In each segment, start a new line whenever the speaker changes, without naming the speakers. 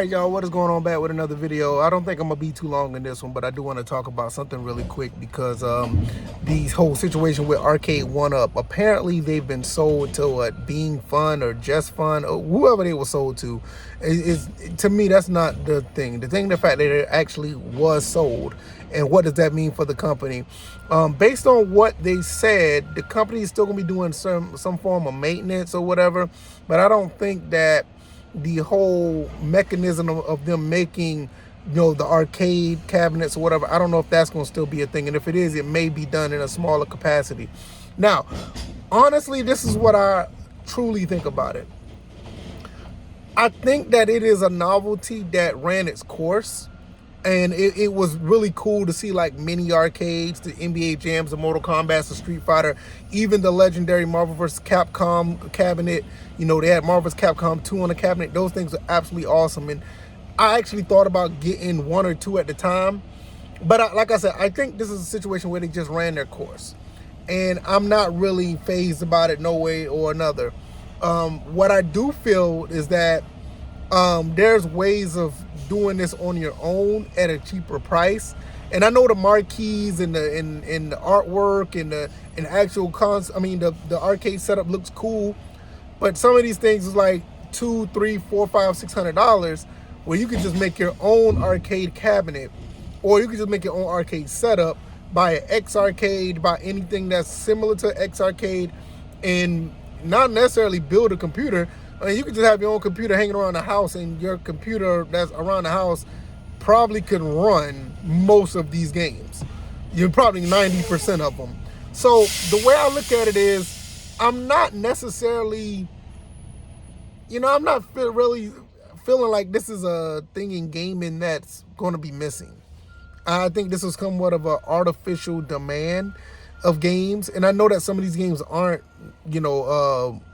Hey y'all, what is going on? Back with another video. I don't think I'm gonna be too long in this one, but I do want to talk about something really quick because the whole situation with Arcade One Up. Apparently, they've been sold to Being Fun or Just Fun or whoever they were sold to. Is to me that's not the thing. The fact that it actually was sold, and what does that mean for the company? Based on what they said, the company is still gonna be doing some form of maintenance or whatever, but I don't think that the whole mechanism of them making the arcade cabinets or whatever, I don't know if that's going to still be a thing, and if it is, it may be done in a smaller capacity. Now, honestly, this is what I truly think about it. I think that it is a novelty that ran its course, and it was really cool to see like mini arcades, the NBA Jams, the Mortal Kombat, the Street Fighter, even the legendary Marvel vs. Capcom cabinet. They had Marvel vs. Capcom 2 on the cabinet. Those things are absolutely awesome, and I actually thought about getting one or two at the time, but like I said, I think this is a situation where they just ran their course, and I'm not really phased about it no way or another. What I do feel is that there's ways of doing this on your own at a cheaper price. And I know the marquees and the artwork and the actual the arcade setup looks cool, but some of these things is like $200, $300, $400, $500, $600, where you can just make your own arcade cabinet, or you can just make your own arcade setup, buy an X Arcade, buy anything that's similar to X Arcade, and not necessarily build a computer. I mean, you can just have your own computer hanging around the house, and your computer that's around the house probably can run most of these games. You're probably 90% of them. So the way I look at it is, I'm not necessarily, I'm not really feeling like this is a thing in gaming that's going to be missing. I think this is somewhat of an artificial demand of games, and I know that some of these games aren't,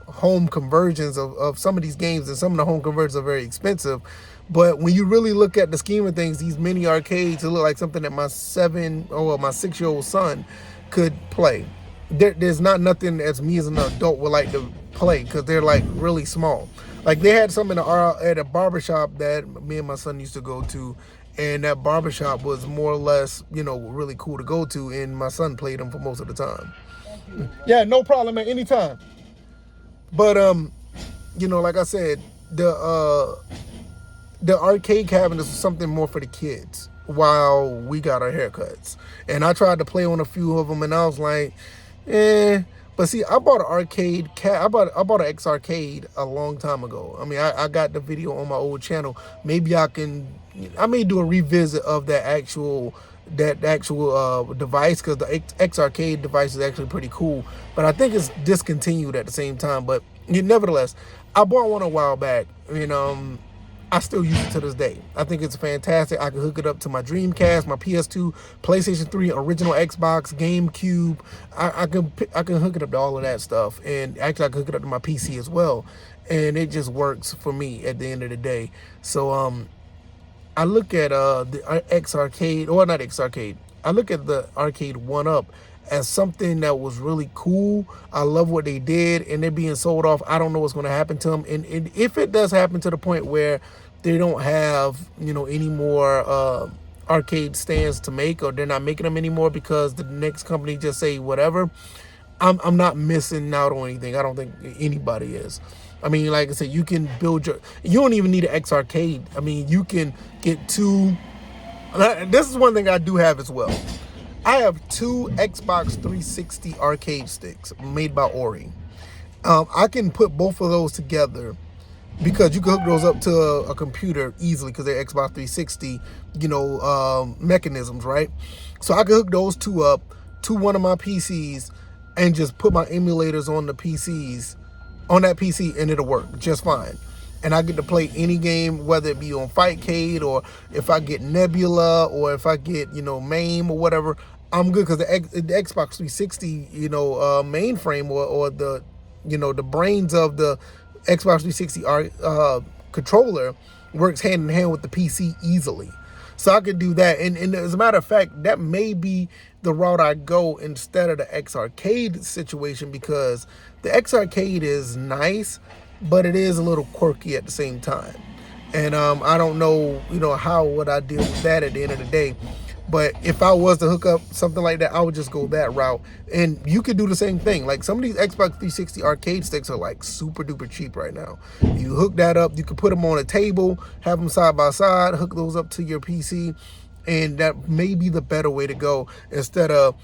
home conversions of some of these games, and some of the home conversions are very expensive. But when you really look at the scheme of things, these mini arcades, it look like something that my 6-year-old son could play. There's not nothing as me as an adult would like to play, because they're like really small. Like they had some at a barbershop that me and my son used to go to, and that barbershop was more or less, really cool to go to, and my son played them for most of the time. Yeah, no problem at any time. But like I said, the arcade cabinet is something more for the kids while we got our haircuts. And I tried to play on a few of them, and I was like, eh. But see, I bought an arcade I bought an X Arcade a long time ago. I mean, I got the video on my old channel. Maybe I may do a revisit of that actual device, because the X Arcade device is actually pretty cool. But I think it's discontinued at the same time. But nevertheless, I bought one a while back, and I still use it to this day. I think it's fantastic. I can hook it up to my Dreamcast, my PS2, PlayStation 3, original Xbox, GameCube. I can hook it up to all of that stuff, and actually I can hook it up to my PC as well, and it just works for me at the end of the day. So I look at the X Arcade, or not X Arcade, I look at the Arcade One Up as something that was really cool. I love what they did, and they're being sold off. I don't know what's going to happen to them, and if it does happen to the point where they don't have any more arcade stands to make, or they're not making them anymore because the next company just say whatever, I'm not missing out on anything. I don't think anybody is. I mean, like I said, you can build you don't even need an X Arcade. I mean, you can get two. This is one thing I do have as well. I have two Xbox 360 arcade sticks made by Ori. I can put both of those together, because you can hook those up to a computer easily, because they're Xbox 360, mechanisms, right? So I can hook those two up to one of my PCs and just put my emulators on that PC, and it'll work just fine. And I get to play any game, whether it be on Fightcade, or if I get Nebula, or if I get, MAME or whatever, I'm good, because the Xbox 360, mainframe, or the, the brains of the Xbox 360 controller works hand in hand with the PC easily. So I could do that. And as a matter of fact, that may be the route I go instead of the X Arcade situation, because the X Arcade is nice, but it is a little quirky at the same time. And I don't know, how would I deal with that at the end of the day. But if I was to hook up something like that, I would just go that route. And you could do the same thing. Like some of these Xbox 360 arcade sticks are like super duper cheap right now. You hook that up, you can put them on a table, have them side by side, hook those up to your PC, and that may be the better way to go instead of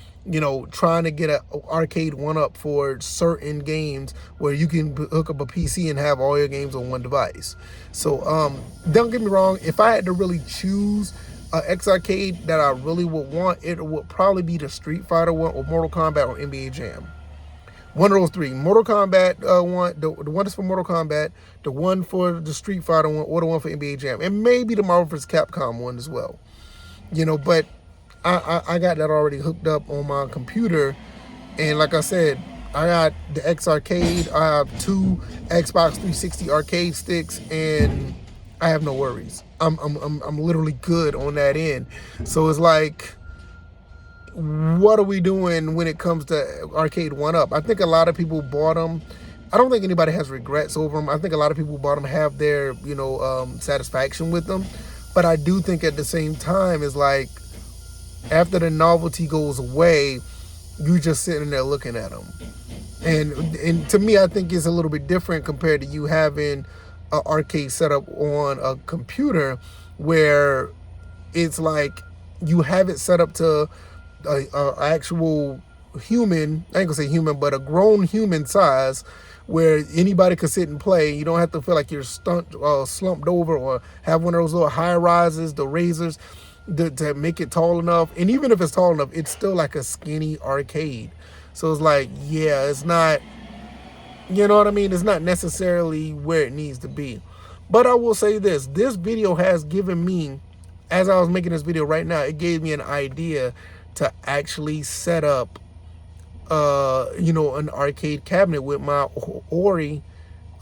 trying to get an arcade one up for certain games where you can hook up a PC and have all your games on one device. So don't get me wrong, if I had to really choose an X arcade that I really would want, it would probably be the Street Fighter one or Mortal Kombat or NBA Jam. One of those three. Mortal Kombat one, the one is for Mortal Kombat, the one for the Street Fighter one, or the one for NBA Jam, and maybe the Marvel vs. Capcom one as well. But I got that already hooked up on my computer, and like I said, I got the X Arcade. I have 2 Xbox 360 arcade sticks, and I have no worries. I'm literally good on that end. So it's like, what are we doing when it comes to Arcade 1-Up? I think a lot of people bought them. I don't think anybody has regrets over them. I think a lot of people bought them have their, satisfaction with them. But I do think at the same time, it's like, after the novelty goes away, you just sitting there looking at them. And to me, I think it's a little bit different compared to you having an arcade set up on a computer where it's like you have it set up to a actual human, I ain't gonna say human, but a grown human size where anybody could sit and play. You don't have to feel like you're slumped over or have one of those little high rises, the razors, to make it tall enough. And even if it's tall enough, it's still like a skinny arcade. So it's like, yeah, it's not, you know what I mean? It's not necessarily where it needs to be. But I will say this video has given me, as I was making this video right now, it gave me an idea to actually set up an arcade cabinet with my Hori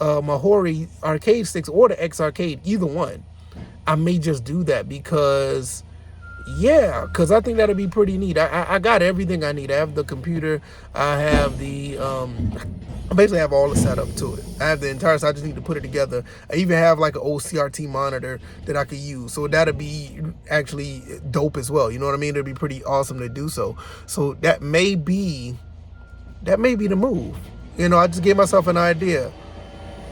arcade sticks or the X Arcade, either one. I may just do that because I think that'd be pretty neat. I got everything I need. I have the computer, I have the I basically have all the setup to it. I have the entire, so I just need to put it together. I even have like an old CRT monitor that I could use. So that'd be actually dope as well. You know what I mean? It'd be pretty awesome to do so. So that may be the move. I just gave myself an idea.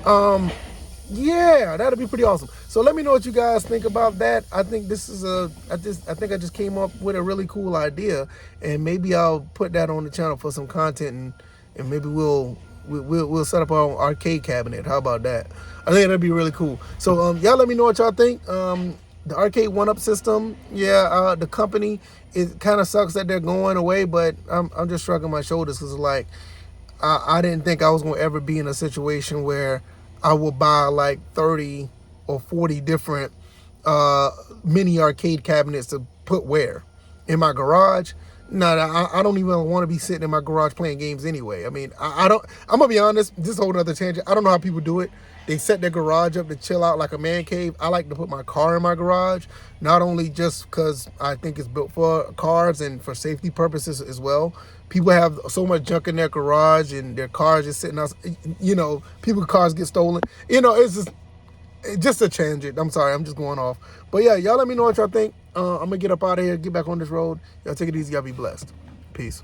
Yeah, that'd be pretty awesome. So let me know what you guys think about that. I think this is I think I just came up with a really cool idea, and maybe I'll put that on the channel for some content, and maybe we'll set up our arcade cabinet. How about that? I think that'd be really cool. So y'all let me know what y'all think. The Arcade 1-Up system, the company, it kind of sucks that they're going away, but I'm just shrugging my shoulders because like I didn't think I was gonna ever be in a situation where I will buy like 30 or 40 different mini arcade cabinets to put where? In my garage? No, I don't even want to be sitting in my garage playing games anyway. I mean, I'm going to be honest, this is a whole other tangent. I don't know how people do it. They set their garage up to chill out like a man cave. I like to put my car in my garage, not only just because I think it's built for cars and for safety purposes as well. People have so much junk in their garage and their cars just sitting out, people's cars get stolen. It's just a tangent. I'm sorry, I'm just going off. But yeah, y'all let me know what y'all think. I'm going to get up out of here, get back on this road. Y'all take it easy. Y'all be blessed. Peace.